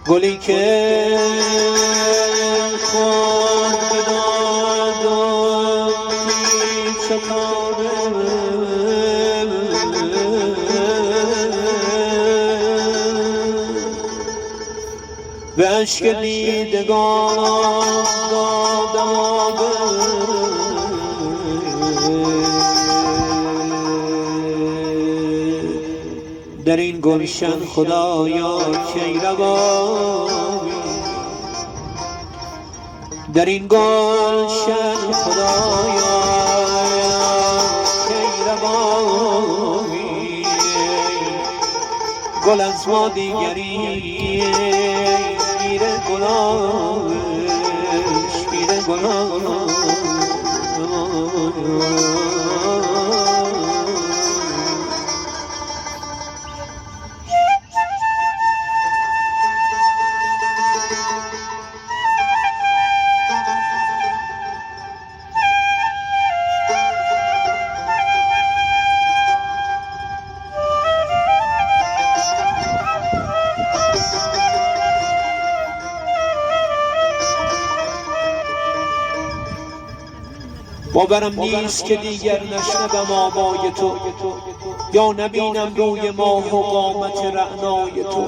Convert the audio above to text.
گلی که خود بدادم پیچ تاره به عشق دیدگان دادم آبه در این گلشن خدایا کی روامی در این گلشن خدایا کی روامی گل از ما دیگری میره گلانش میره گلانش باورم نیست که دیگر نشنوم آوای تو یا نبینم روی ماه و قامت رعنای تو.